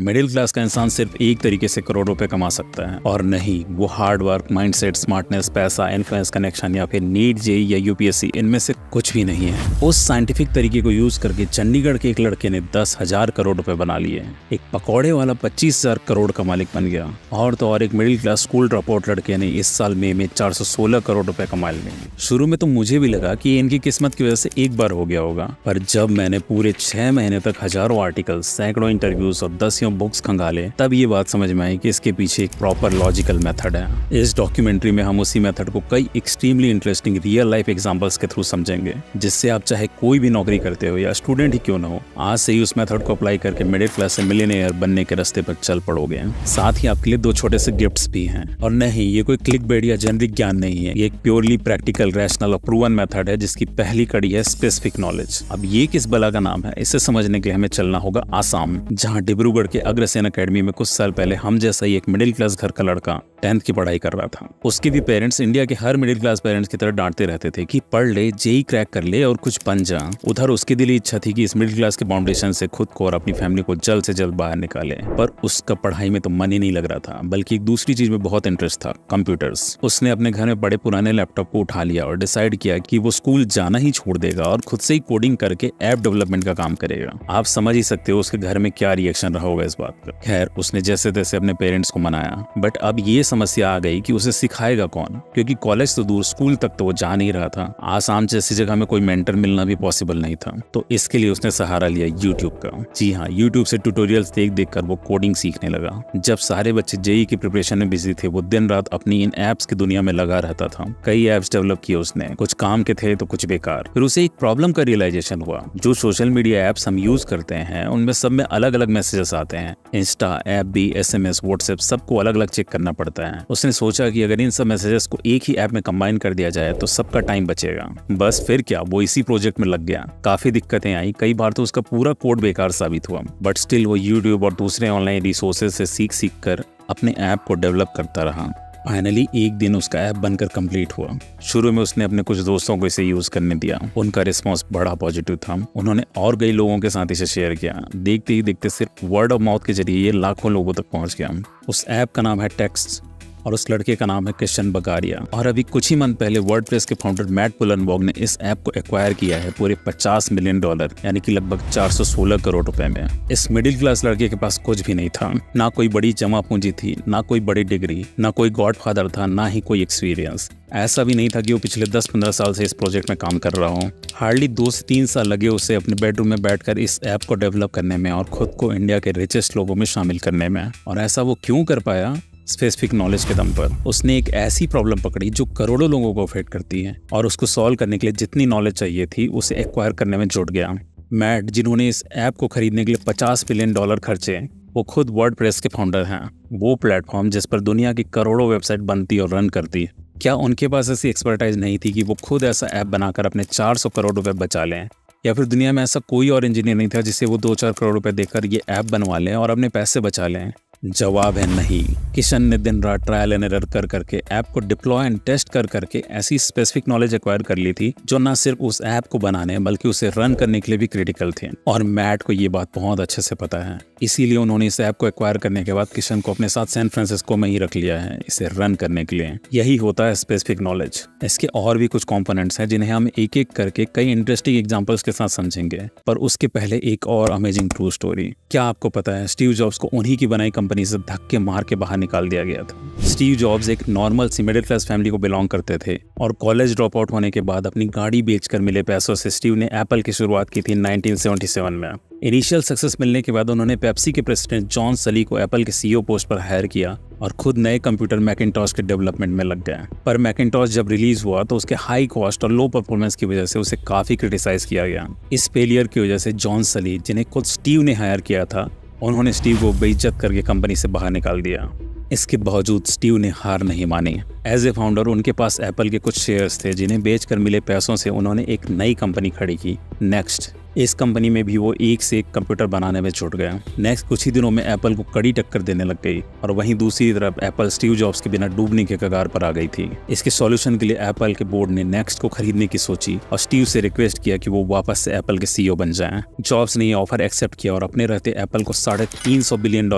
Middle class का इंसान सिर्फ एक तरीके से करोड़ रुपए कमा सकता है, और नहीं, वो हार्ड वर्क, माइंडसेट, स्मार्टनेस, पैसा, इन्फ्लुएंस, कनेक्शन या फिर नीट, जेईई या यूपीएससी, इनमें से कुछ भी नहीं है। उस साइंटिफिक तरीके को यूज करके चंडीगढ़ के एक लड़के ने 10,000 करोड़ रुपए बना लिए। एक पकौड़े वाला 25,000 करोड़ का मालिक बन गया। और तो और एक middle class school drop out लड़के ने इस साल मई में 416 करोड़ रुपए कमा लिए। शुरू में तो मुझे भी लगा कि इनकी किस्मत की वजह से एक बार हो गया होगा, पर जब मैंने पूरे 6 महीने तक हजारों आर्टिकल्स, सैकड़ों इंटरव्यूज और 10 बुक्स खंगाले, तब ये बात समझ में आई कि इसके पीछे एक प्रॉपर लॉजिकल मेथड है। इस डॉक्यूमेंट्री में हम उसी मेथड को कई extremely interesting real life examples के थ्रू समझेंगे, जिससे आप चाहे कोई भी नौकरी करते हो या स्टूडेंट ही क्यों ना हो, आज से ही उस मेथड को अप्लाई करके मिडिल क्लास से मिलियनेयर बनने के रास्ते पर चल पड़ोगे। साथ ही आपके लिए 2 छोटे से गिफ्ट्स भी हैं। और नहीं, ये कोई क्लिकबेट या जेनरिक ज्ञान नहीं है, ये एक प्योरली प्रैक्टिकल, रैशनल और प्रूवन मेथड है, जिसकी पहली कड़ी है स्पेसिफिक नॉलेज। अब ये किस बला का नाम है, इसे समझने के लिए हमें चलना होगा आसाम, जहाँ डिब्रूगढ़ के अग्रसेन अकेडमी में कुछ साल पहले हम जैसा ही एक मिडिल क्लास घर का लड़का 10th की पढ़ाई कर रहा था। उसके भी पेरेंट्स इंडिया के हर मिडिल क्लास पेरेंट्स की तरह डांटते रहते थे कि पढ़ ले, जेईई क्रैक कर ले और कुछ बन जा। उधर उसकी दिली इच्छा थी कि इस मिडिल क्लास के फाउंडेशन से खुद को और अपनी फैमिली को जल्द से जल्द बाहर निकाले, पर उसका पढ़ाई में तो मन ही नहीं लग रहा था, बल्कि एक दूसरी चीज में बहुत इंटरेस्ट था, कंप्यूटर्स। उसने अपने घर में बड़े पुराने लैपटॉप को उठा लिया और डिसाइड किया कि वो स्कूल जाना ही छोड़ देगा और खुद से ही कोडिंग करके ऐप डेवलपमेंट का काम करेगा। आप समझ ही सकते हो उसके घर में क्या रिएक्शन रहा होगा इस बात का। खैर, उसने जैसे तैसे अपने पेरेंट्स को मनाया, बट अब ये समस्या आ गई कि उसे सिखाएगा कौन, क्योंकि कॉलेज तो दूर, स्कूल तक तो वो जा नहीं रहा था। आसाम जैसी जगह में कोई मेंटर मिलना भी पॉसिबल नहीं था, तो इसके लिए उसने सहारा लिया यूट्यूब का। जी हाँ, यूट्यूब से ट्यूटोरियल्स देख देख कर वो कोडिंग सीखने लगा। जब सारे बच्चे जेईई की प्रिपरेशन में बिजी थे, वो दिन रात अपनी इन एप्स की दुनिया में लगा रहता था। कई एप्स डेवलप किए उसने, कुछ काम के थे तो कुछ बेकार। फिर उसे एक प्रॉब्लम का रियलाइजेशन हुआ, जो सोशल मीडिया एप्स हम यूज करते हैं उनमें सब में अलग अलग मैसेजेस आते हैं। इंस्टा, ऐप भी, SMS, व्हाट्सएप, सबको अलग अलग चेक करना पड़ता है। उसने सोचा कि अगर इन सब मैसेजेस को एक ही ऐप में कंबाइन कर दिया जाए तो सबका टाइम बचेगा। बस फिर क्या, वो इसी प्रोजेक्ट में लग गया। काफी दिक्कतें आई, कई बार तो उसका पूरा कोड बेकार साबित हुआ, बट स्टिल वो यूट्यूब और दूसरे ऑनलाइन रिसोर्सेज से सीख सीख कर अपने ऐप को डेवलप करता रहा। फाइनली एक दिन उसका ऐप बनकर कंप्लीट हुआ। शुरू में उसने अपने कुछ दोस्तों को इसे यूज करने दिया, उनका रिस्पांस बड़ा पॉजिटिव था। उन्होंने और कई लोगों के साथ इसे शेयर किया। देखते ही देखते सिर्फ वर्ड ऑफ माउथ के जरिए ये लाखों लोगों तक पहुंच गया। उस ऐप का नाम है टेक्स्ट और उस लड़के का नाम है किशन बगारिया। और अभी कुछ ही मंथ पहले वर्डप्रेस के फाउंडर मैट पुलनबर्ग ने इस ऐप को एक्वायर किया है पूरे $50 मिलियन, यानी कि लगभग 416 करोड़ रुपए में। इस मिडिल क्लास लड़के के पास कुछ भी नहीं था, ना कोई बड़ी जमा पूंजी थी, ना कोई बड़ी डिग्री, ना कोई गॉडफादर था, ना ही कोई एक्सपीरियंस। ऐसा भी नहीं था कि वो पिछले 10-15 साल से इस प्रोजेक्ट में काम कर रहा हो। हार्डली 2 से 3 साल लगे उसे अपने बेडरूम में बैठकर इस ऐप को डेवलप करने में और खुद को इंडिया के रिचेस्ट लोगों में शामिल करने में। और ऐसा वो क्यों कर पाया? स्पेसिफिक नॉलेज के दम पर। उसने एक ऐसी प्रॉब्लम पकड़ी जो करोड़ों लोगों को अफेक्ट करती है, और उसको सॉल्व करने के लिए जितनी नॉलेज चाहिए थी उसे एक्वायर करने में जुट गया। मैट, जिन्होंने इस ऐप को खरीदने के लिए $50 मिलियन खर्चे, वो खुद वर्डप्रेस के फाउंडर हैं। वो प्लेटफॉर्म जिस पर दुनिया की करोड़ों वेबसाइट बनती और रन करती। क्या उनके पास ऐसी एक्सपर्टाइज नहीं थी कि वो खुद ऐसा ऐप बनाकर अपने 400 करोड़ रुपए बचा लें? या फिर दुनिया में ऐसा कोई और इंजीनियर नहीं था जिसे वो 2-4 करोड़ रुपए देकर ये ऐप बनवा लें और अपने पैसे बचा लें? जवाब है नहीं। किशन ने दिन रात ट्रायल एंड एरर कर करके ऐप को डिप्लॉय एंड टेस्ट कर करके ऐसी स्पेसिफिक नॉलेज एक्वायर कर ली थी जो न सिर्फ उस ऐप को बनाने बल्कि उसे रन करने के लिए भी क्रिटिकल थे। और मैट को ये बात बहुत अच्छे से पता है, इसीलिए उन्होंने इस ऐप को एक्वायर करने के बाद किशन को अपने साथ सैन फ्रांसिस्को में ही रख लिया है इसे रन करने के लिए। यही होता है स्पेसिफिक नॉलेज। इसके और भी कुछ कंपोनेंट्स हैं जिन्हें हम एक एक करके कई इंटरेस्टिंग एग्जांपल्स के साथ समझेंगे, पर उसके पहले एक और अमेजिंग ट्रू स्टोरी। क्या आपको पता है स्टीव जॉब्स को उन्हीं की बनाई कंपनी से धक्के मार के बाहर निकाल दिया गया था। स्टीव जॉब्स एक नॉर्मल सी मिडिल क्लास फैमिली को बिलोंग करते थे और कॉलेज ड्रॉप आउट होने के बाद अपनी गाड़ी बेचकर मिले पैसों से स्टीव ने एप्पल की शुरुआत की थी 1977 में। इनिशियल सक्सेस मिलने के बाद उन्होंने पेप्सी के प्रेसिडेंट जॉन सली को एप्पल के सीईओ पोस्ट पर हायर किया और खुद नए कंप्यूटर मैकिंटॉश के डेवलपमेंट में लग गए। पर मैकिंटॉश जब रिलीज हुआ तो उसके हाई कॉस्ट और लो परफॉर्मेंस की वजह से उसे काफी क्रिटिसाइज किया गया। इस फेलियर की वजह से जॉन सली, जिन्हें खुद स्टीव ने हायर किया था, उन्होंने स्टीव को बेइज्जत करके कंपनी से बाहर निकाल दिया। इसके बावजूद स्टीव ने हार नहीं मानी। एज ए फाउंडर उनके पास एप्पल के कुछ शेयर्स थे जिन्हें बेचकर मिले पैसों से उन्होंने एक नई कंपनी खड़ी की, नेक्स्ट। इस कंपनी में भी वो एक से एक कंप्यूटर बनाने में जुट गया। नेक्स्ट कुछ ही दिनों में एप्पल को कड़ी टक्कर देने लग गई और वहीं दूसरी तरफ एप्पल स्टीव जॉब्स के बिना डूबने के कगार पर आ गई थी। इसके सॉल्यूशन के लिए एप्पल के बोर्ड ने नेक्स्ट को खरीदने की सोची और स्टीव से रिक्वेस्ट किया कि वो वापस से एप्पल के सीईओ बन जाएं। जॉब्स ने ये ऑफर एक्सेप्ट किया और अपने रहते एप्पल को $350 बिलियन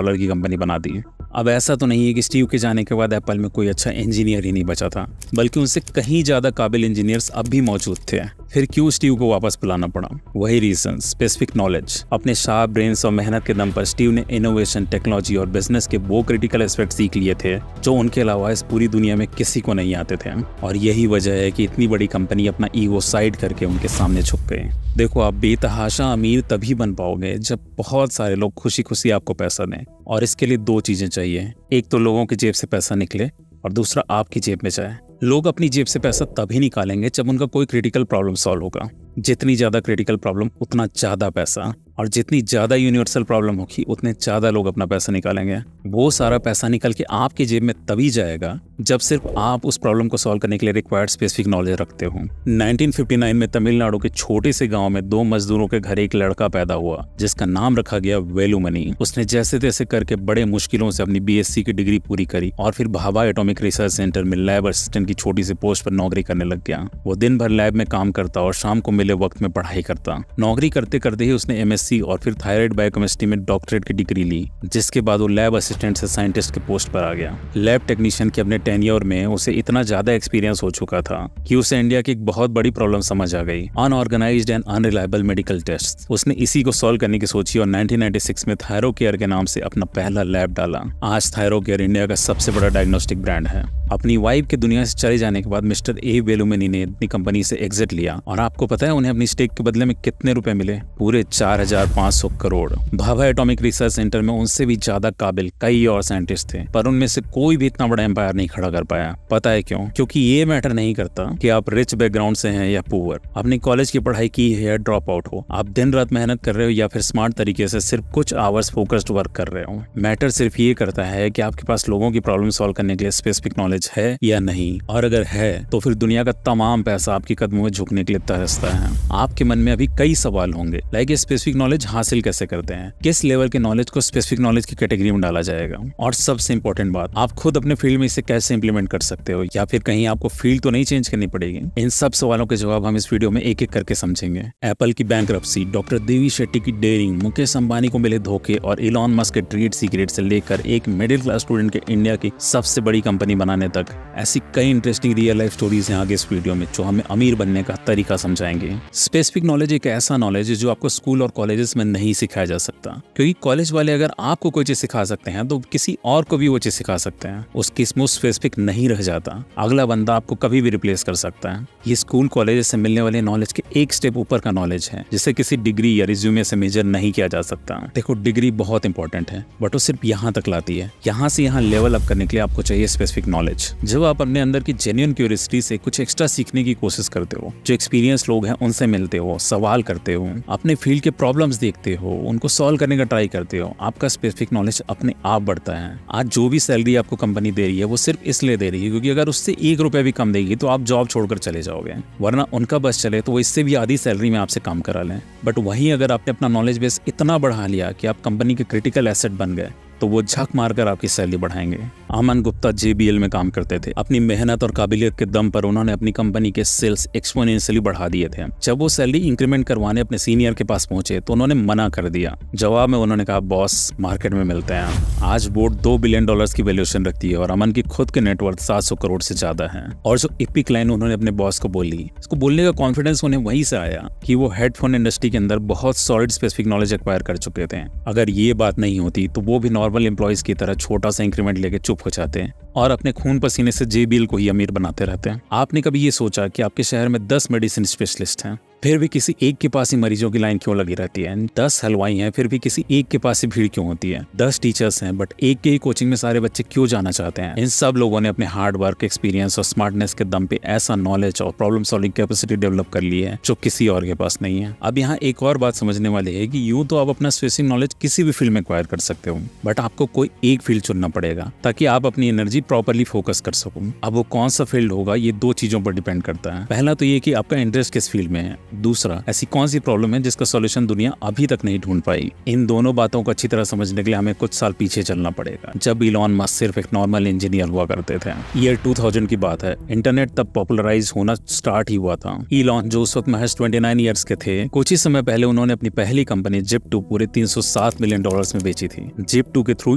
की कंपनी बना दी। अब ऐसा तो नहीं है कि स्टीव के जाने के बाद एप्पल में कोई अच्छा इंजीनियर ही नहीं बचा था, बल्कि उनसे कहीं ज्यादा काबिल इंजीनियर्स अब भी मौजूद थे। फिर क्यों स्टीव को वापस बुलाना पड़ा? वही रीजन, स्पेसिफिक नॉलेज। अपने शार्प ब्रेन्स और मेहनत के दम पर स्टीव ने इनोवेशन, टेक्नोलॉजी और बिजनेस के वो क्रिटिकल एस्पेक्ट सीख लिए थे जो उनके अलावा इस पूरी दुनिया में किसी को नहीं आते थे। और यही वजह है कि इतनी बड़ी कंपनी अपना ईगो साइड करके उनके सामने झुक गई। देखो, आप बेतहाशा अमीर तभी बन पाओगे जब बहुत सारे लोग खुशी खुशी आपको पैसा दें, और इसके लिए दो चीजें चाहिए। एक तो लोगों की जेब से पैसा निकले और दूसरा आपकी जेब में जाए। लोग अपनी जेब से पैसा तभी निकालेंगे जब उनका कोई क्रिटिकल प्रॉब्लम सॉल्व होगा। जितनी ज्यादा क्रिटिकल प्रॉब्लम उतना ज्यादा पैसा, और जितनी ज्यादा यूनिवर्सल प्रॉब्लम होगी उतने ज्यादा लोग अपना पैसा निकालेंगे। वो सारा पैसा निकल के आपकी जेब में तभी जाएगा जब सिर्फ आप उस प्रॉब्लम को सॉल्व करने के लिए रिक्वायर्ड स्पेसिफिक नॉलेज रखते हो। 1959 में तमिलनाडु के छोटे से गांव में 2 मजदूरों के घर एक लड़का पैदा हुआ जिसका नाम रखा गया वेलुमणि। उसने जैसे तैसे करके बड़े मुश्किलों से अपनी BSc की डिग्री पूरी करी और फिर भाभा एटॉमिक रिसर्च सेंटर में लैब असिस्टेंट की छोटी सी पोस्ट पर नौकरी करने लग गया। वो दिन भर लैब में काम करता और शाम को मिले वक्त में पढ़ाई करता। नौकरी करते करते ही उसने MSc और फिर थायराइड बायोकेमिस्ट्री में डॉक्टरेट की डिग्री ली, जिसके बाद वो लैब असिस्टेंट से साइंटिस्ट के पोस्ट पर आ गया। लैब टेक्नीशियन के अपने टेन्योर में उसे इतना ज्यादा एक्सपीरियंस हो चुका था कि उसे इंडिया की एक बहुत बड़ी प्रॉब्लम समझ आ गई, unorganised and unreliable medical test. उसने इसी को सॉल्व करने की सोची और 1996 में थायरोकेयर के नाम से अपना पहला लैब डाला। आज थायरोकेयर इंडिया का सबसे बड़ा डायग्नोस्टिक ब्रांड है। अपनी वाइफ के दुनिया से चले जाने के बाद मिस्टर ए वेलुमणि ने अपनी कंपनी से एग्जिट लिया, और आपको पता है उन्हें अपनी स्टेक के बदले में कितने रुपए मिले? पूरे 4,500 crore. Bhabha atomic research centre में उनसे भी ज्यादा काबिल कई और साइंटिस्ट थे, पर उनमें से कोई भी इतना बड़ा एम्पायर नहीं खड़ा कर पाया। पता है क्यों? क्योंकि ये मैटर नहीं करता कि आप रिच बैकग्राउंड से हैं या पुअर, आपने कॉलेज की पढ़ाई की है या ड्रॉप आउट हो, आप दिन रात मेहनत कर रहे हो या फिर स्मार्ट तरीके से सिर्फ कुछ आवर्स फोकस्ड वर्क कर रहे हो। मैटर सिर्फ ये करता है कि आपके पास लोगों की प्रॉब्लम सॉल्व करने के लिए स्पेसिफिक नॉलेज है या नहीं, और अगर है तो फिर दुनिया का तमाम पैसा आपके कदमों में झुकने के लिए तरसता है। आपके मन में अभी कई सवाल होंगे, लाइक ये स्पेसिफिक नॉलेज हासिल कैसे करते हैं, किस लेवल के नॉलेज को स्पेसिफिक नॉलेज की कैटेगरी में डाला जाएगा, और सबसे इंपॉर्टेंट बात, आप खुद अपने फील्ड में इसे कैसे इंप्लीमेंट कर सकते हो, या फिर कहीं आपको फील्ड तो नहीं चेंज करनी पड़ेगी। इन सब सवालों के जवाब हम इस वीडियो में एक एक करके समझेंगे। एप्पल की बैंकरप्सी, डॉक्टर देवी शेट्टी की डेयरिंग, मुकेश अंबानी को मिले धोखे और इलॉन मस्क के ट्रेड सीक्रेट से लेकर एक मिडिल क्लास स्टूडेंट के इंडिया की सबसे बड़ी कंपनी बनाने तक, ऐसी कई इंटरेस्टिंग रियल लाइफ स्टोरीज हैं आगे इस वीडियो में जो हमें अमीर बनने का तरीका समझाएंगे। स्पेसिफिक नॉलेज एक ऐसा नॉलेज है जो आपको स्कूल और कॉलेजेस में नहीं सिखाया जा सकता, क्योंकि कॉलेज वाले अगर आपको कोई चीज सिखा सकते हैं तो किसी और को भी वो चीज सिखा सकते हैं। उसकी स्मूथ स्पेसिफिक नहीं रह जाता, अगला बंदा आपको कभी भी रिप्लेस कर सकता है। ये स्कूल कॉलेज से मिलने वाले नॉलेज के एक स्टेप ऊपर का नॉलेज है, जिसे किसी डिग्री या रिज्यूमे से मेजर नहीं किया जा सकता। देखो, डिग्री बहुत इंपॉर्टेंट है, बट वो सिर्फ यहाँ तक लाती है। यहाँ से यहाँ लेवल अप करने के लिए आपको चाहिए स्पेसिफिक नॉलेज। जब आप अपने अंदर की जेन्युइन क्यूरियोसिटी से कुछ एक्स्ट्रा सीखने की कोशिश करते हो, जो एक्सपीरियंस लोग हैं उनसे मिलते हो, सवाल करते हो, अपने फील्ड के प्रॉब्लम्स देखते हो, उनको सॉल्व करने का ट्राई करते हो, आपका स्पेसिफिक नॉलेज अपने आप बढ़ता है। आज जो भी सैलरी आपको कंपनी दे रही है वो सिर्फ इसलिए दे रही है क्योंकि अगर उससे 1 रुपया भी कम देगी तो आप जॉब छोड़कर चले जाओगे, वरना उनका बस चले तो वो इससे भी आधी सैलरी में आपसे काम करा लें। बट वहीं अगर आपने अपना नॉलेज बेस इतना बढ़ा लिया कि आप कंपनी के क्रिटिकल एसेट बन गए, तो वो झक मारकर आपकी सैलरी बढ़ाएंगे। अमन गुप्ता JBL में काम करते थे। अपनी मेहनत और काबिलियत के दम पर उन्होंने अपनी कंपनी के सेल्स एक्सपोनेंशियली बढ़ा दिए थे। जब वो सैलरी इंक्रीमेंट करवाने अपने सीनियर के पास पहुंचे तो उन्होंने मना कर दिया। जवाब में उन्होंने कहा, बॉस मार्केट में मिलते हैं। आज बोर्ड $2 बिलियन की वैल्यूएशन रखती है और अमन की खुद के नेटवर्थ 700 करोड़ से ज्यादा है। और जो इपिक लाइन उन्होंने अपने बॉस को बोली, उसको बोलने का कॉन्फिडेंस उन्हें वहीं से आया कि वो हेडफोन इंडस्ट्री के अंदर बहुत सॉलिड स्पेसिफिक नॉलेज एक्वायर कर चुके थे। अगर ये बात नहीं होती तो वो भी नॉर्मल एम्प्लॉइज की तरह छोटा सा इंक्रीमेंट लेके चुप हो जाते हैं और अपने खून पसीने से JBL को ही अमीर बनाते रहते हैं। आपने कभी ये सोचा कि आपके शहर में 10 मेडिसिन स्पेशलिस्ट हैं, फिर भी किसी एक के पास ही मरीजों की लाइन क्यों लगी रहती है? 10 हलवाई हैं, फिर भी किसी एक के पास ही भीड़ क्यों होती है? 10 टीचर्स हैं, बट एक के ही कोचिंग में सारे बच्चे क्यों जाना चाहते हैं? इन सब लोगों ने अपने हार्ड वर्क, एक्सपीरियंस और स्मार्टनेस के दम पे ऐसा नॉलेज और प्रॉब्लम सॉल्विंग कैपेसिटी डेवलप कर ली है जो किसी और के पास नहीं है। अब यहाँ एक और बात समझने वाली है कि यूं तो आप अपना स्पेसिफिक नॉलेज किसी भी फील्ड में एक्वायर कर सकते हो, बट आपको कोई एक फील्ड चुनना पड़ेगा ताकि आप अपनी एनर्जी प्रॉपरली फोकस कर सकूं। अब वो कौन सा फील्ड होगा ये दो चीजों पर डिपेंड करता है। पहला तो ये कि आपका इंटरेस्ट किस फील्ड में है, दूसरा ऐसी कौन सी प्रॉब्लम है जिसका सॉल्यूशन दुनिया अभी तक नहीं ढूंढ पाई। इन दोनों बातों को अच्छी तरह समझने के लिए हमें कुछ साल पीछे चलना पड़ेगा, जब इलॉन मस्क सिर्फ एक नॉर्मल इंजीनियर हुआ करते थे। ईयर 2000 की बात है। इंटरनेट तब पॉपुलराइज होना स्टार्ट ही हुआ था। इलॉन जो उस वक्त महज 29 ईयर्स के थे, कुछ ही समय पहले उन्होंने अपनी पहली कंपनी Zip2 पूरे $307 मिलियन में बेची थी। Zip2 के थ्रू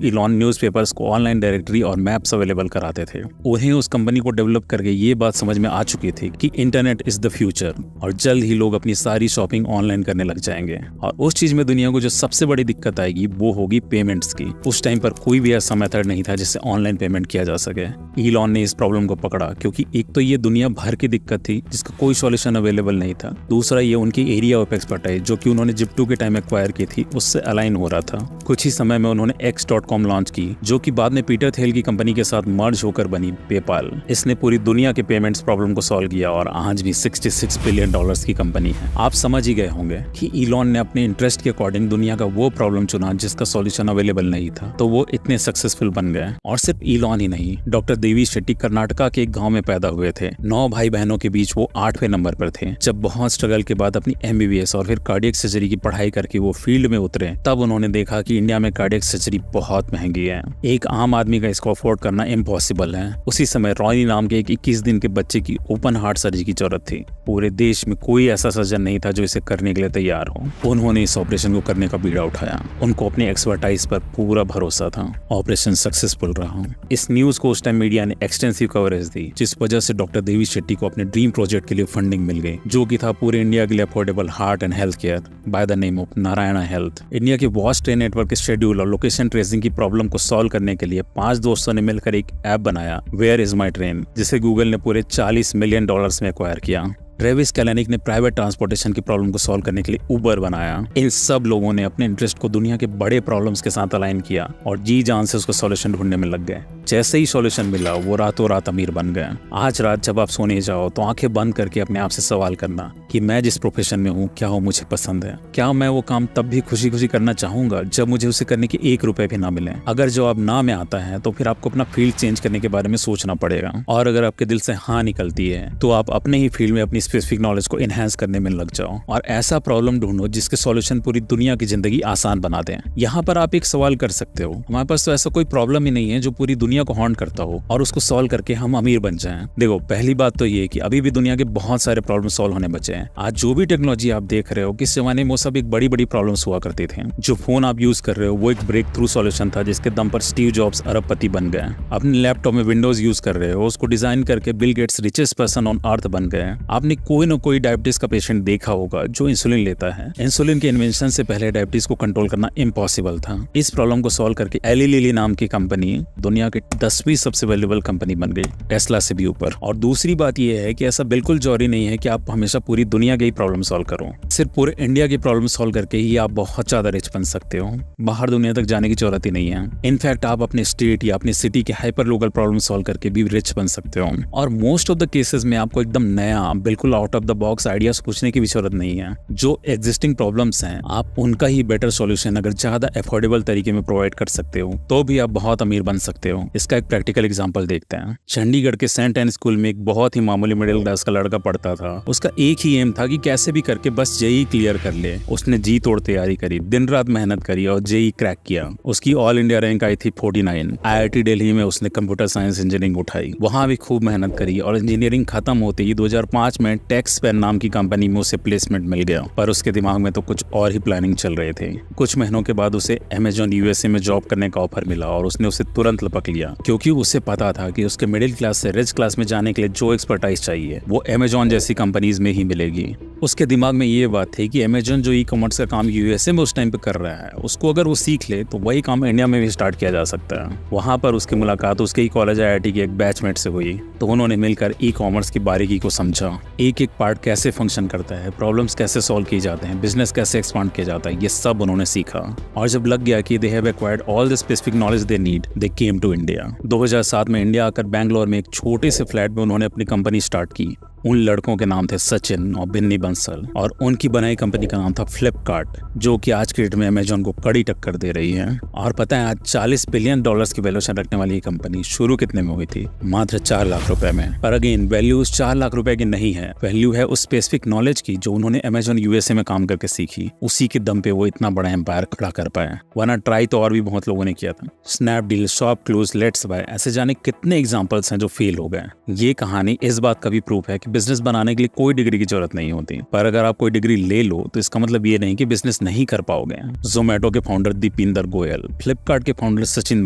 इलॉन न्यूज़पेपर्स को ऑनलाइन डायरेक्टरी और मैप्स अवेलेबल कराते थे। उन्हें उस कंपनी को डेवलप करके ये बात समझ में आ चुकी थी कि इंटरनेट इज द फ्यूचर और जल्द ही लोग अपनी सारी शॉपिंग ऑनलाइन करने लग जाएंगे। और उस चीज में दुनिया को जो सबसे बड़ी दिक्कत आएगी वो होगी पेमेंट्स की। उस टाइम पर कोई भी ऐसा मेथड नहीं था जिससे ऑनलाइन पेमेंट किया जा सके। इलॉन ने इस प्रॉब्लम को पकड़ा क्योंकि एक तो ये दुनिया भर की दिक्कत थी जिसका कोई सॉल्यूशन अवेलेबल नहीं था, दूसरा ये उनकी एरिया ऑफ एक्सपर्टाइज जो कि उन्होंने Zip2 के टाइम एक्वायर की थी उससे अलाइन हो रहा था। कुछ ही समय में उन्होंने X.com लॉन्च की जो कि बाद में पीटर थिल की कंपनी के साथ मर्ज होकर बनी पेपाल। इसने पूरी दुनिया के पेमेंट्स प्रॉब्लम को सॉल्व किया और आज भी $66 बिलियन की कंपनी है। आप समझ ही गए होंगे कि इलॉन ने अपने इंटरेस्ट के अकॉर्डिंग दुनिया का वो प्रॉब्लम चुना जिसका सॉल्यूशन अवेलेबल नहीं था, तो वो इतने सक्सेसफुल बन गए। और सिर्फ इलॉन ही नहीं, डॉक्टर देवी शेट्टी कर्नाटका के एक गांव में पैदा हुए थे। 9 भाई बहनों के बीच वो 8वें नंबर पर थे। जब बहुत स्ट्रगल के बाद अपनी MBBS और फिर कार्डियक सर्जरी की पढ़ाई करके वो फील्ड में उतरे, तब उन्होंने देखा कि इंडिया में कार्डियक सर्जरी बहुत महंगी है। एक आम आदमी का इसको अफोर्ड करना इम्पॉसिबल है। उसी समय रॉनी नाम के एक 21 दिन के बच्चे की ओपन हार्ट सर्जरी की जरूरत थी। पूरे देश में कोई ऐसा सर्जन नहीं था जो इसे करने के लिए तैयार हो। उन्होंने इस ऑपरेशन को करने का बीड़ा उठाया। उनको अपने एक्सपर्टाइज पर पूरा भरोसा था। ऑपरेशन सक्सेसफुल रहा। इस न्यूज को उस टाइम मीडिया ने एक्सटेंसिव कवरेज दी, जिस वजह से डॉक्टर देवी शेट्टी को अपने ड्रीम प्रोजेक्ट के लिए फंडिंग मिल गई, जो कि था पूरे इंडिया के लिए affordable heart and health care by the name of Narayana health. India के वास्ट ट्रेन नेटवर्क के शेड्यूल और लोकेशन ट्रेसिंग की प्रॉब्लम को सॉल्व करने के लिए 5 दोस्तों ने मिलकर एक ऐप बनाया, वेयर इज माई ट्रेन, जिसे गूगल ने पूरे $40 मिलियन में एक्वायर किया। ट्रेविस कैलेनिक ने प्राइवेट ट्रांसपोर्टेशन की प्रॉब्लम को सॉल्व करने के लिए उबर बनाया। इन सब लोगों ने अपने इंटरेस्ट को दुनिया के बड़े प्रॉब्लम्स के साथ अलाइन किया और जी जान से उसका सॉल्यूशन ढूंढने में लग गए। जैसे ही सॉल्यूशन मिला वो रातों रात अमीर बन गए। आज रात जब आप सोने जाओ तो आंखें बंद करके अपने आप से सवाल करना कि मैं जिस प्रोफेशन में हूँ क्या वो मुझे पसंद है, क्या मैं वो काम तब भी खुशी खुशी करना चाहूंगा जब मुझे उसे करने के 1 रुपए भी ना मिले। अगर जवाब ना में आता है तो फिर आपको अपना फील्ड चेंज करने के बारे में सोचना पड़ेगा, और अगर आपके दिल से हाँ निकलती है तो आप अपने ही फील्ड में अपनी स्पेसिफिक नॉलेज को एनहांस करने में लग जाओ और ऐसा प्रॉब्लम ढूंढो जिसके सॉल्यूशन पूरी दुनिया की जिंदगी आसान बना दें। यहाँ पर आप एक सवाल कर सकते हो, हमारे पास तो ऐसा कोई प्रॉब्लम ही नहीं है जो पूरी दुनिया को हॉन्ट करता हो और उसको सॉल्व करके हम अमीर बन जाएं। देखो, पहली बात तो ये कि अभी भी दुनिया के बहुत सारे प्रॉब्लम सॉल्व होने बचे हैं। आज जो भी टेक्नोलॉजी आप देख रहे हो, किस जमाने में वो सब एक बड़ी बड़ी प्रॉब्लम्स हुआ करते थे। जो फोन आप यूज कर रहे हो वो एक ब्रेक थ्रू सॉल्यूशन था जिसके दम पर स्टीव जॉब्स अरबपति बन गए। अपने लैपटॉप में विंडोज यूज कर रहे हो, उसको डिजाइन करके Bill Gates richest person on earth बन गए। आपने कोई ना कोई डायबिटीज का पेशेंट देखा होगा जो इंसुलिन लेता है। इंसुलिन के इन्वेंशन से पहले डायबिटीज को कंट्रोल करना इम्पॉसिबल था। इस प्रॉब्लम को सॉल्व करके एली लिली नाम की कंपनी दुनिया की 10वीं सबसे वैल्यूएबल कंपनी बन गई, टेस्ला से भी ऊपर। और दूसरी बात यह है कि ऐसा बिल्कुल जरूरी नहीं है कि आप हमेशा पूरी दुनिया की प्रॉब्लम सॉल्व करो। सिर्फ पूरे इंडिया की प्रॉब्लम सॉल्व करके ही आप बहुत ज्यादा रिच बन सकते हो। बाहर दुनिया तक जाने की जरूरत ही नहीं है। इनफैक्ट आप अपने स्टेट या अपनी सिटी के हाइपर लोकल प्रॉब्लम सॉल्व करके भी रिच बन सकते हो। और मोस्ट ऑफ द केसेस में आपको एकदम नया, बिल्कुल out of the box idea सोचने की भी जरूरत नहीं है। जो एग्जिस्टिंग प्रॉब्लम्स हैं आप उनका ही बेटर सॉल्यूशन अगर ज्यादा अफोर्डेबल तरीके में प्रोवाइड कर सकते हो तो भी आप बहुत अमीर बन सकते हो। इसका एक प्रैक्टिकल एग्जांपल देखते हैं। चंडीगढ़ के सेंट एन स्कूल में एक बहुत ही मामूली मिडिल क्लास का लड़का पढ़ता था। उसका एक ही एम था कि कैसे भी करके बस जेई क्लियर कर ले। उसने जी तोड़ तैयारी करी, दिन रात मेहनत करी और जेई क्रैक किया। उसकी ऑल इंडिया रैंक आई थी 49। IIT दिल्ली में उसने कंप्यूटर साइंस इंजीनियरिंग उठाई, वहां भी खूब मेहनत करी और इंजीनियरिंग खत्म होते ही 2005 में टेक्सपेन नाम की कंपनी में उसे प्लेसमेंट मिल गया। पर उसके दिमाग में तो कुछ और ही प्लानिंग चल रहे थे। कुछ महीनों के बाद उसे अमेजॉन USA में जॉब करने का ऑफर मिला और उसने उसे तुरंत लपक लिया, क्योंकि उसे पता था कि उसके मिडिल क्लास से रिच क्लास में जाने के लिए जो एक्सपर्टाइज चाहिए वो अमेजॉन जैसी कंपनीज में ही मिलेगी। उसके दिमाग में ये बात थी कि अमेजॉन जो ई-कॉमर्स का काम USA में उस टाइम पे कर रहा है, उसको अगर वो सीख ले तो वही काम इंडिया में भी स्टार्ट किया जा सकता है। वहां पर उसकी मुलाकात उसके ही कॉलेज IIT के एक बैचमेट से हुई, तो उन्होंने मिलकर ई-कॉमर्स की बारीकी को समझा। एक एक पार्ट कैसे फंक्शन करता है, प्रॉब्लम्स कैसे सॉल्व किए जाते हैं, बिजनेस कैसे एक्सपांड किया जाता है, ये सब उन्होंने सीखा। और जब लग गया कि they have acquired all the specific knowledge they need, they came to India. 2007 में इंडिया आकर बैंगलोर में एक छोटे से फ्लैट में उन्होंने अपनी कंपनी स्टार्ट की। उन लड़कों के नाम थे सचिन और बिन्नी बंसल, और उनकी बनाई कंपनी का नाम था फ्लिपकार्ट, जो कि आज के डेट में अमेजॉन को कड़ी टक्कर दे रही है। और पता है आज $40 बिलियन की वैल्यूएशन रखने वाली ये कंपनी शुरू कितने में हुई थी? मात्र 4 लाख रुपए में। पर अगेन वैल्यू उस 4 लाख रुपए की नहीं है, वैल्यू है उस स्पेसिफिक नॉलेज की जो उन्होंने अमेजॉन यूएसए में काम करके सीखी। उसी के दम पे वो इतना बड़ा एम्पायर खड़ा कर पाए, वरना ट्राई तो और भी बहुत लोगों ने किया था। Snapdeal, ShopClues, LetsBuy, ऐसे जाने कितने एग्जांपल्स हैं जो फेल हो गए। ये कहानी इस बात का भी प्रूफ है कि बिजनेस बनाने के लिए कोई डिग्री की जरूरत नहीं होती, पर अगर आप कोई डिग्री ले लो तो इसका मतलब ये नहीं कि बिजनेस नहीं कर पाओगे। जोमेटो के फाउंडर दीपिंदर गोयल, फ्लिपकार्ट के फाउंडर सचिन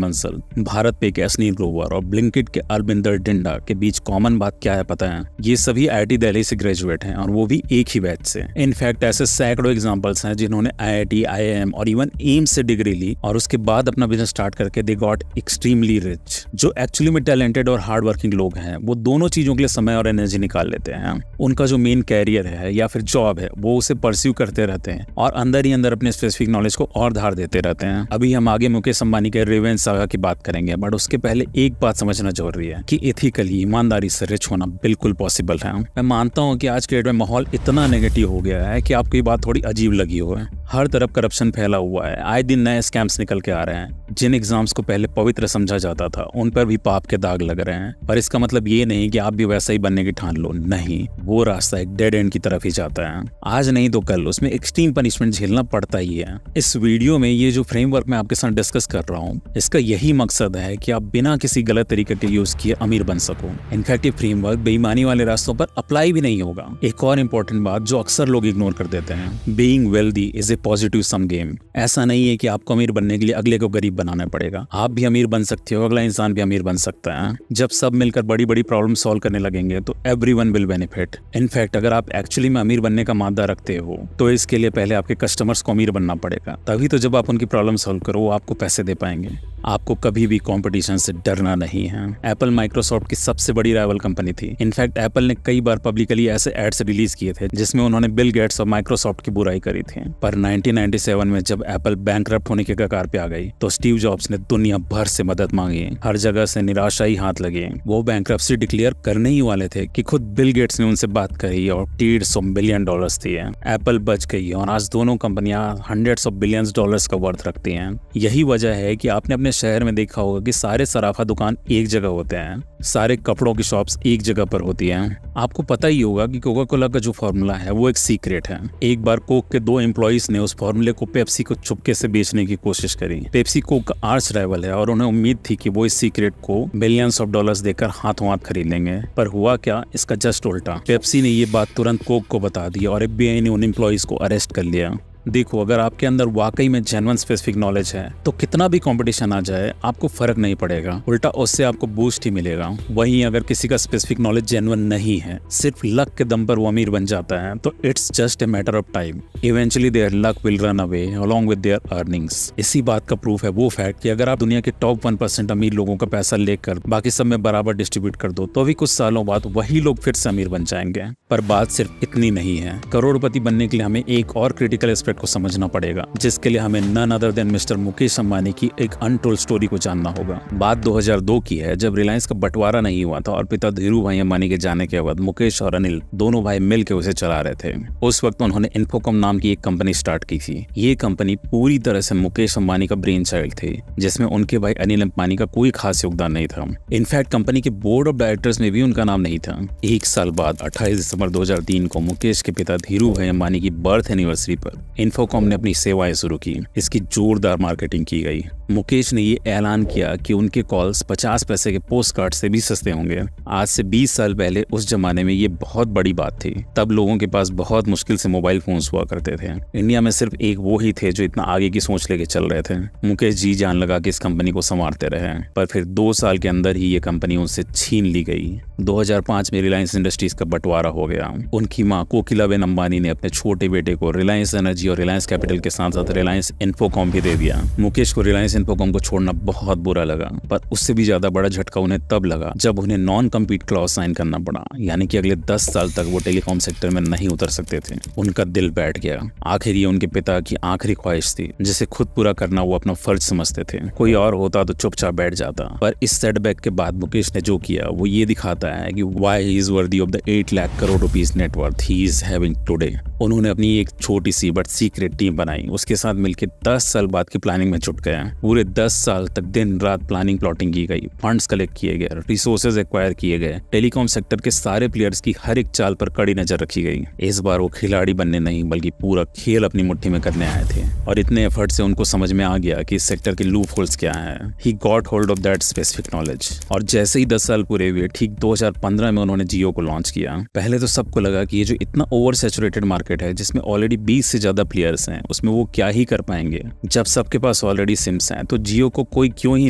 बंसल, भारत पे के अश्नील ग्रोवर और ब्लिंकिट के अरविंदर डिंडा के बीच कॉमन बात क्या है पता है? ये सभी IIT दिल्ली से ग्रेजुएट हैं, और वो भी एक ही बैच से। इनफैक्ट ऐसे सैकड़ों एग्जांपल्स हैं जिन्होंने IIT, IIM और इवन एम्स से डिग्री ली और उसके बाद अपना बिजनेस स्टार्ट करके दे गॉट एक्सट्रीमली रिच। जो एक्चुअली में टैलेंटेड और हार्ड वर्किंग लोग हैं वो दोनों चीजों के लिए समय और एनर्जी निकाल लेते हैं। उनका जो मेन कैरियर है या फिर जॉब है वो उसे परस्यू करते रहते हैं और अंदर ही अंदर अपने स्पेसिफिक नॉलेज को और धार देते रहते हैं। अभी हम आगे मुकेश अंबानी के रिवेंज सागा की बात करेंगे, बट उसके पहले एक बात समझना जरूरी है कि एथिकली, ईमानदारी से रिच होना बिल्कुल पॉसिबल है। मैं मानता हूँ कि आज के डेट में माहौल इतना नेगेटिव हो गया है कि आपको ये बात थोड़ी अजीब लगी हो। हर तरफ करप्शन फैला हुआ है, आए दिन नए स्कैम्स निकल के आ रहे हैं। जिन एग्जाम्स को पहले पवित्र समझा जाता था उन पर भी पाप के दाग लग रहे हैं। पर इसका मतलब ये नहीं कि आप भी वैसा ही बनने की ठान लो, नहीं, वो रास्ता एक डेड एंड की तरफ ही जाता है। आज नहीं तो कल उसमें एक्सट्रीम पनिशमेंट झेलना पड़ता ही है। इस वीडियो में ये जो फ्रेमवर्क मैं आपके साथ डिस्कस कर रहा हूँ, इसका यही मकसद है कि आप बिना किसी गलत तरीके के यूज किए अमीर बन सको। इनफैक्ट ये फ्रेमवर्क बेईमानी वाले रास्तों पर अप्लाई भी नहीं होगा। एक और इम्पोर्टेंट बात जो अक्सर लोग इग्नोर कर देते हैं, being wealthy is a positive sum game. ऐसा नहीं है कि आपको अमीर बनने के लिए अगले को गरीब बनाना पड़ेगा। आप भी अमीर बन सकते हो, अगला इंसान भी अमीर बन सकता है। जब सब मिलकर बड़ी बड़ी प्रॉब्लम सॉल्व करने लगेंगे तो एवरीवन विल बेनिफिट। इनफैक्ट अगर आप एक्चुअली में अमीर बनने का मादा रखते हो तो इसके लिए पहले आपके कस्टमर्स को अमीर बनना पड़ेगा, तभी तो जब आप उनकी प्रॉब्लम सॉल्व करो वो आपको पैसे दे पाएंगे। आपको कभी भी कंपटीशन से डरना नहीं है। एप्पल माइक्रोसॉफ्ट की सबसे बड़ी राइवल कंपनी थी। इनफैक्ट एप्पल ने कई बार पब्लिकली ऐसे एड्स रिलीज किए थे जिसमें उन्होंने बिल गेट्स और माइक्रोसॉफ्ट की बुराई करी थी। पर 1997 में जब एप्पल बैंकरप्ट होने के कगार पे आ गई तो स्टीव जॉब्स ने दुनिया भर से मदद मांगी। हर जगह से निराशा ही हाथ लगी। वो बैंकरप्सी डिक्लेयर करने ही वाले थे कि खुद बिल गेट्स ने उनसे बात करी और $150 बिलियन थी। एप्पल बच गई और आज दोनों कंपनियां $100 बिलियन का वर्थ रखती हैं। यही वजह है कि आपने अपने शहर में देखा होगा कि सारे सराफा दुकान एक जगह होते हैं, सारे कपड़ों की शॉप्स एक जगह पर होती हैं। आपको पता ही होगा कि कोका कोला का जो फॉर्मूला है वो एक सीक्रेट है। एक बार कोक के 2 एम्प्लॉइज ने उस फॉर्मूले को पेप्सी को चुपके से बेचने की कोशिश करी। पेप्सी कोक का आर्च राइवल है और उन्हें उम्मीद थी कि वो इस सीक्रेट को बिलियंस ऑफ डॉलर्स देकर हाथों हाथ खरीद लेंगे। पर हुआ क्या, इसका जस्ट उल्टा। पेप्सी ने ये बात तुरंत कोक को बता दी और FBI ने उन एम्प्लॉइज को अरेस्ट कर लिया। देखो, अगर आपके अंदर वाकई में जेन्युइन स्पेसिफिक नॉलेज है तो कितना भी कंपटीशन आ जाए आपको फर्क नहीं पड़ेगा, उल्टा उससे आपको बूस्ट ही मिलेगा। वहीं अगर किसी का स्पेसिफिक नॉलेज जेन्युइन नहीं है, सिर्फ लक के दम पर वो अमीर बन जाता है, तो it's just a matter of time. Eventually their luck will run away along with their earnings. इसी बात का प्रूफ है वो फैक्ट कि अगर आप दुनिया के टॉप 1% अमीर लोगों का पैसा लेकर बाकी सब में बराबर डिस्ट्रीब्यूट कर दो तो भी कुछ सालों बाद वही लोग फिर से अमीर बन जाएंगे। पर बात सिर्फ इतनी नहीं है। करोड़पति बनने के लिए हमें एक और क्रिटिकल एस्पेक्ट को समझना पड़ेगा, जिसके लिए हमें none other than mister Mukesh Ambani की एक अनटोल्ड स्टोरी को जानना होगा। बात 2002 की है, जब रिलायंस का बंटवारा नहीं हुआ था और पिता धीरू भाई अंबानी के जाने के बाद मुकेश और अनिल दोनों भाई मिलकर उसे चला रहे थे। उस वक्त उन्होंने इन्फोकॉम नाम की एक कंपनी स्टार्ट की थी। ये कंपनी पूरी तरह से मुकेश अंबानी का ब्रेन चाइल्ड थी, जिसमें उनके भाई अनिल अंबानी का कोई खास योगदान नहीं था। इनफैक्ट कंपनी के बोर्ड ऑफ डायरेक्टर्स में भी उनका नाम नहीं था। एक साल बाद 28 दिसंबर 2003 को मुकेश के पिता धीरू भाई अंबानी की बर्थ एनिवर्सरी पर इन्फोकॉम ने अपनी सेवाएं शुरू की। इसकी जोरदार मार्केटिंग की गई। मुकेश ने ये ऐलान किया कि उनके कॉल्स 50 पैसे के पोस्ट कार्ड से भी सस्ते होंगे। आज से 20 साल पहले उस जमाने में ये बहुत बड़ी बात थी। तब लोगों के पास बहुत मुश्किल से मोबाइल फोन्स हुआ करते थे। इंडिया में सिर्फ एक वो ही थे जो इतना आगे की सोच लेके चल रहे थे। मुकेश जी जान लगा कि इस कंपनी को संवारते रहे, पर फिर 2 साल के अंदर ही ये कंपनी उनसे छीन ली गई। 2005 में रिलायंस इंडस्ट्रीज का बंटवारा हो गया। उनकी मां कोकिलाबेन अंबानी ने अपने छोटे बेटे को रिलायंस एनर्जी और रिलायंस कैपिटल के साथ साथ रिलायंस इन्फोकॉम भी दे दिया। मुकेश को रिलायंस इन्फोकॉम को छोड़ना बहुत बुरा लगा, पर उससे भी ज्यादा बड़ा झटका उन्हें तब लगा जब उन्हें नॉन कम्पीट क्लॉज साइन करना पड़ा, यानी कि अगले 10 साल तक वो टेलीकॉम सेक्टर में नहीं उतर सकते थे। उनका दिल बैठ गया। आखिर ये उनके पिता की आखिरी ख्वाहिश थी जिसे खुद पूरा करना वो अपना फर्ज समझते थे। कोई और होता तो चुपचाप बैठ जाता, पर इस सेटबैक के बाद मुकेश ने जो किया वो ये दिखाता है कि why he is worthy of the 8 lakh crore rupees net worth he is having today. उन्होंने अपनी एक छोटी सी बट सीक्रेट टीम बनाई, उसके साथ मिलकर 10 साल बाद की प्लानिंग में जुट गए। पूरे 10 साल तक दिन रात प्लानिंग प्लॉटिंग की गई, फंड्स कलेक्ट किए गए, रिसोर्सेज एक्वायर किए गए, टेलीकॉम सेक्टर के सारे प्लेयर्स की हर एक चाल पर कड़ी नजर रखी गई। इस बार वो खिलाड़ी बनने नहीं बल्कि पूरा खेल अपनी मुट्ठी में करने आए थे, और इतने एफर्ट से उनको समझ में आ गया कि इस सेक्टर के लूप होल्स क्या हैं। He got hold of that specific knowledge, और जैसे ही 10 साल पूरे हुए, ठीक 2015 में उन्होंने जियो को लॉन्च किया। पहले तो सबको लगा कि ये जो इतना ओवर सैचुरेटेड मार्केट है जिसमें ऑलरेडी 20 से ज्यादा प्लेयर्स हैं, उसमें वो क्या ही कर पाएंगे। जब सबके पास ऑलरेडी सिम्स हैं तो जियो को कोई क्यों ही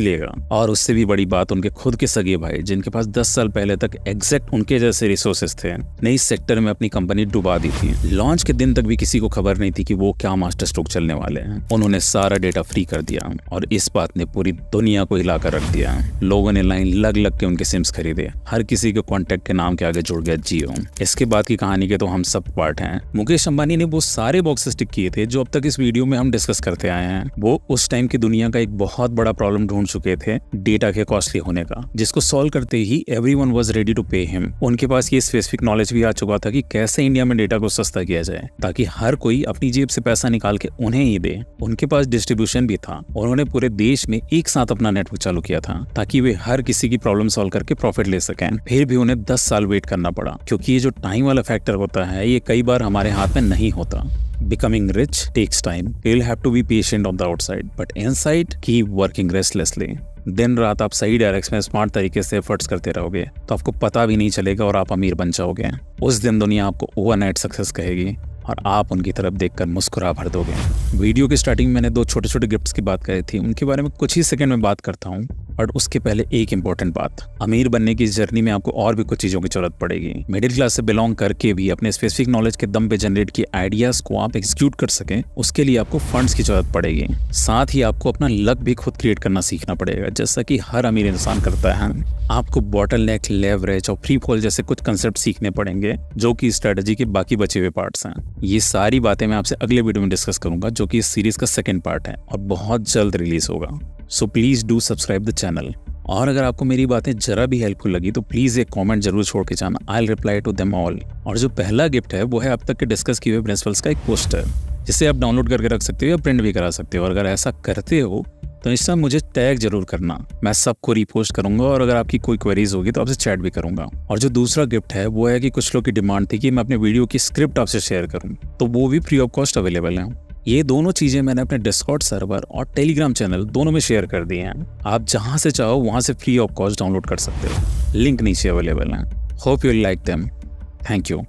लेगा। और उससे भी बड़ी बात, उनके खुद के सगे भाई जिनके पास 10 साल पहले तक एग्जैक्ट उनके जैसे रिसोर्सेज थे, ने इस सेक्टर में अपनी कंपनी डुबा दी थी। लॉन्च के दिन तक भी किसी को खबर नहीं थी कि वो क्या मास्टर स्ट्रोक चलने वाले हैं। उन्होंने सारा डेटा फ्री कर दिया और इस बात ने पूरी दुनिया को हिला कर रख दिया। लोगों ने लाइन लग लग के उनके सिम्स खरीदे, हर किसी के कॉन्टैक्ट के नाम के आगे जुड़ गया जियो। इसके बाद की कहानी के तो हम सब पार्ट हैं। मुकेश अंबानी ने वो सारे बॉक्सेस टिक किए थे जो अब तक इस वीडियो में हम डिस्कस करते आए हैं। वो उस टाइम की दुनिया का एक बहुत बड़ा प्रॉब्लम ढूंढ चुके थे, डेटा के कॉस्टली होने का, जिसको सॉल्व करते ही everyone was ready to pay him. उनके पास ये स्पेसिफिक नॉलेज भी आ चुका था कि कैसे इंडिया में डेटा को सस्ता किया जाए ताकि हर कोई अपनी जेब से पैसा निकाल के उन्हें ही दे। उनके पास डिस्ट्रीब्यूशन भी था, उन्होंने पूरे देश में एक साथ अपना नेटवर्क चालू किया था ताकि वे हर किसी की प्रॉब्लम सॉल्व करके प्रॉफिट ले सकें। फिर भी उन्हें 10 साल वेट करना पड़ा, क्योंकि ये जो टाइम वाला फैक्टर होता है ये कई बार हमारे हाथ में नहीं होता। Becoming rich takes time. You'll have to be patient on the outside, but inside, keep working restlessly. दिन रात आप सही डायरेक्शन में स्मार्ट तरीके से एफर्ट्स करते रहोगे तो आपको पता भी नहीं चलेगा और आप अमीर बन जाओगे। उस दिन दुनिया आपको ओवरनाइट सक्सेस कहेगी और आप उनकी तरफ देखकर मुस्कुरा भर दोगे। वीडियो की स्टार्टिंग में मैंने 2 छोटे छोटे गिफ्ट्स की बात करी थी, उनके बारे में कुछ ही सेकंड में बात करता हूँ। और उसके पहले एक इंपॉर्टेंट बात, अमीर बनने की जर्नी में आपको और भी कुछ चीजों की जरूरत पड़ेगी। मिडिल क्लास से बिलोंग करके भी अपने स्पेसिफिक नॉलेज के दम पे जनरेट किए आइडियाज को आप एग्जीक्यूट कर सकें, उसके लिए आपको फंड्स की जरूरत पड़ेगी। साथ ही आपको अपना लक भी खुद क्रिएट करना सीखना पड़ेगा, जैसा कि हर अमीर इंसान करता है। आपको बॉटल नेक, लेवरेज और फ्री फॉल जैसे कुछ कंसेप्ट सीखने पड़ेंगे जो कि स्ट्रेटजी के बाकी बचे हुए पार्ट्स हैं। ये सारी बातें मैं आपसे अगले वीडियो में डिस्कस करूंगा, जो कि इस सीरीज का सेकंड पार्ट है और बहुत जल्द रिलीज होगा। So please do subscribe the channel. और अगर आपको मेरी बातें जरा भी हेल्पफुल लगी तो प्लीज एक कमेंट जरूर छोड़ के जाना। I will reply to them all. और जो पहला गिफ्ट है वो है अब तक के डिस्कस किए हुए प्रिंसिपल्स का एक पोस्टर, जिसे आप डाउनलोड करके रख सकते हो या प्रिंट भी करा सकते हो। और अगर ऐसा करते हो तो इंस्टा मुझे टैग जरूर करना, मैं सबको रीपोस्ट करूंगा। और अगर आपकी कोई क्वेरीज होगी तो आपसे चैट भी करूंगा। और जो दूसरा गिफ्ट है वो है कि कुछ लोग की डिमांड थी कि मैं अपने वीडियो की स्क्रिप्ट आपसे शेयर करूं, तो वो भी फ्री ऑफ कॉस्ट अवेलेबल है। ये दोनों चीजें मैंने अपने डिस्कॉर्ड सर्वर और टेलीग्राम चैनल दोनों में शेयर कर दी हैं। आप जहां से चाहो वहां से फ्री ऑफ कॉस्ट डाउनलोड कर सकते हो, लिंक नीचे अवेलेबल है। Hope you like them. Thank you.